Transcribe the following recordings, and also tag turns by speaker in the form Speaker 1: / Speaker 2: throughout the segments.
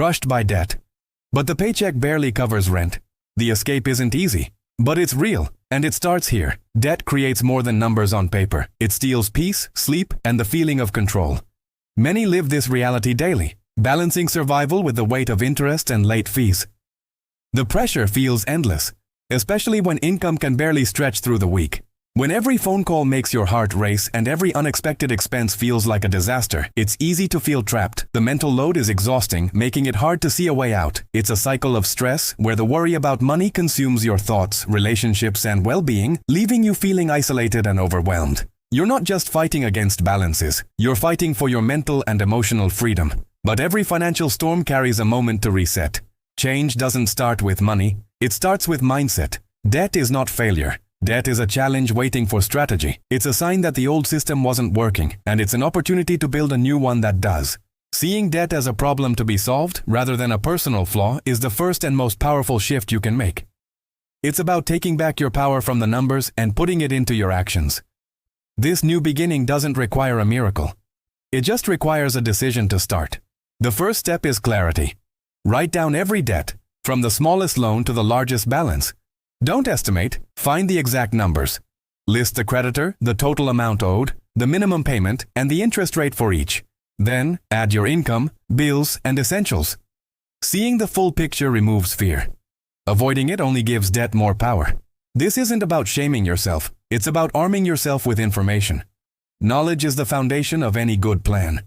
Speaker 1: crushed by debt. But the paycheck barely covers rent. The escape isn't easy, but it's real, and it starts here. Debt creates more than numbers on paper. It steals peace, sleep, and the feeling of control. Many live this reality daily, balancing survival with the weight of interest and late fees. The pressure feels endless, especially when income can barely stretch through the week. When every phone call makes your heart race and every unexpected expense feels like a disaster, it's easy to feel trapped. The mental load is exhausting, making it hard to see a way out. It's a cycle of stress where the worry about money consumes your thoughts, relationships, and well-being, leaving you feeling isolated and overwhelmed. You're not just fighting against balances, you're fighting for your mental and emotional freedom. But every financial storm carries a moment to reset. Change doesn't start with money, it starts with mindset. Debt is not failure. Debt is a challenge waiting for strategy. It's a sign that the old system wasn't working, and it's an opportunity to build a new one that does. Seeing debt as a problem to be solved, rather than a personal flaw, is the first and most powerful shift you can make. It's about taking back your power from the numbers and putting it into your actions. This new beginning doesn't require a miracle. It just requires a decision to start. The first step is clarity. Write down every debt, from the smallest loan to the largest balance. Don't estimate, find the exact numbers. List the creditor, the total amount owed, the minimum payment, and the interest rate for each. Then, add your income, bills, and essentials. Seeing the full picture removes fear. Avoiding it only gives debt more power. This isn't about shaming yourself, it's about arming yourself with information. Knowledge is the foundation of any good plan.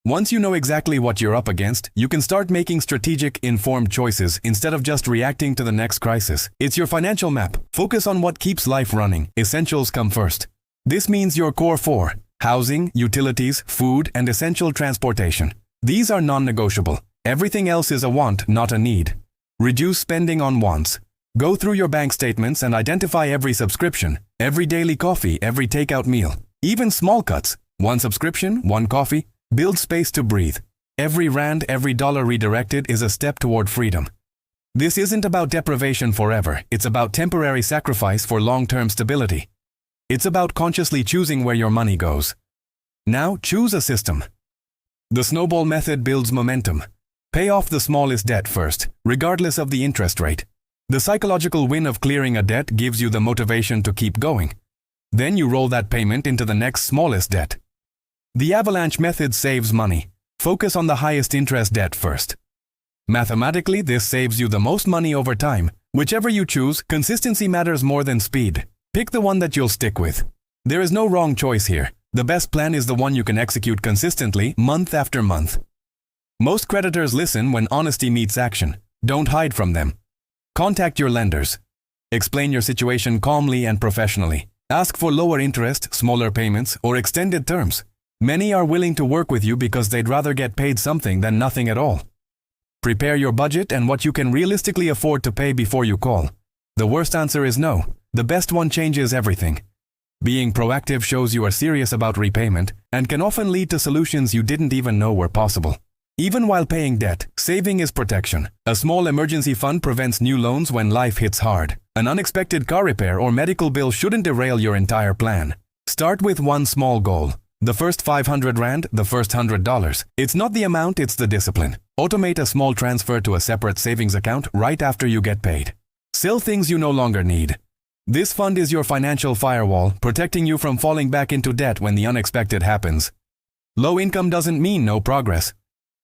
Speaker 1: Once you know exactly what you're up against, you can start making strategic, informed choices instead of just reacting to the next crisis. It's your financial map. Focus on what keeps life running. Essentials come first. This means your core four: housing, utilities, food, and essential transportation. These are non-negotiable. Everything else is a want, not a need. Reduce spending on wants. Go through your bank statements and identify every subscription, every daily coffee, every takeout meal. Even small cuts. One subscription, one coffee. Build space to breathe. Every rand, every dollar redirected is a step toward freedom. This isn't about deprivation forever, it's about temporary sacrifice for long-term stability. It's about consciously choosing where your money goes. Now, choose a system. The snowball method builds momentum. Pay off the smallest debt first, regardless of the interest rate. The psychological win of clearing a debt gives you the motivation to keep going. Then you roll that payment into the next smallest debt. The avalanche method saves money. Focus on the highest interest debt first. Mathematically, this saves you the most money over time. Whichever you choose, consistency matters more than speed. Pick the one that you'll stick with. There is no wrong choice here. The best plan is the one you can execute consistently, month after month. Most creditors listen when honesty meets action. Don't hide from them. Contact your lenders. Explain your situation calmly and professionally. Ask for lower interest, smaller payments, or extended terms. Many are willing to work with you because they'd rather get paid something than nothing at all. Prepare your budget and what you can realistically afford to pay before you call. The worst answer is no. The best one changes everything. Being proactive shows you are serious about repayment and can often lead to solutions you didn't even know were possible. Even while paying debt, saving is protection. A small emergency fund prevents new loans when life hits hard. An unexpected car repair or medical bill shouldn't derail your entire plan. Start with one small goal. The first 500 rand, the first $100. It's not the amount, it's the discipline. Automate a small transfer to a separate savings account right after you get paid. Sell things you no longer need. This fund is your financial firewall, protecting you from falling back into debt when the unexpected happens. Low income doesn't mean no progress.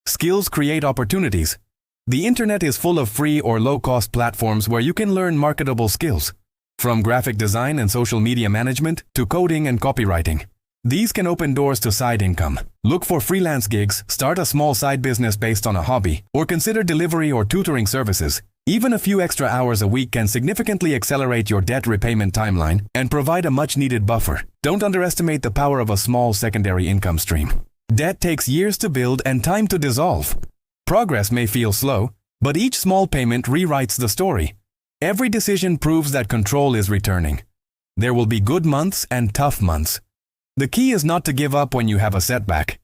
Speaker 1: Skills create opportunities. The internet is full of free or low-cost platforms where you can learn marketable skills. From graphic design and social media management to coding and copywriting. These can open doors to side income. Look for freelance gigs, start a small side business based on a hobby, or consider delivery or tutoring services. Even a few extra hours a week can significantly accelerate your debt repayment timeline and provide a much-needed buffer. Don't underestimate the power of a small secondary income stream. Debt takes years to build and time to dissolve. Progress may feel slow, but each small payment rewrites the story. Every decision proves that control is returning. There will be good months and tough months. The key is not to give up when you have a setback.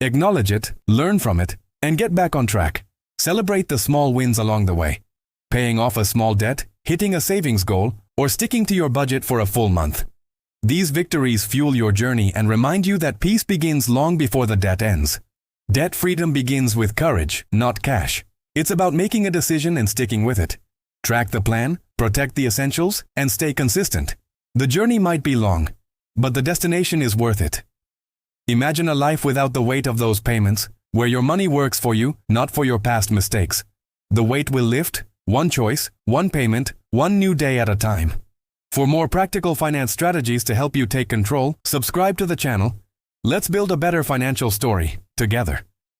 Speaker 1: Acknowledge it, learn from it, and get back on track. Celebrate the small wins along the way. Paying off a small debt, hitting a savings goal, or sticking to your budget for a full month. These victories fuel your journey and remind you that peace begins long before the debt ends. Debt freedom begins with courage, not cash. It's about making a decision and sticking with it. Track the plan, protect the essentials, and stay consistent. The journey might be long, but the destination is worth it. Imagine a life without the weight of those payments, where your money works for you, not for your past mistakes. The weight will lift, one choice, one payment, one new day at a time. For more practical finance strategies to help you take control, subscribe to the channel. Let's build a better financial story together.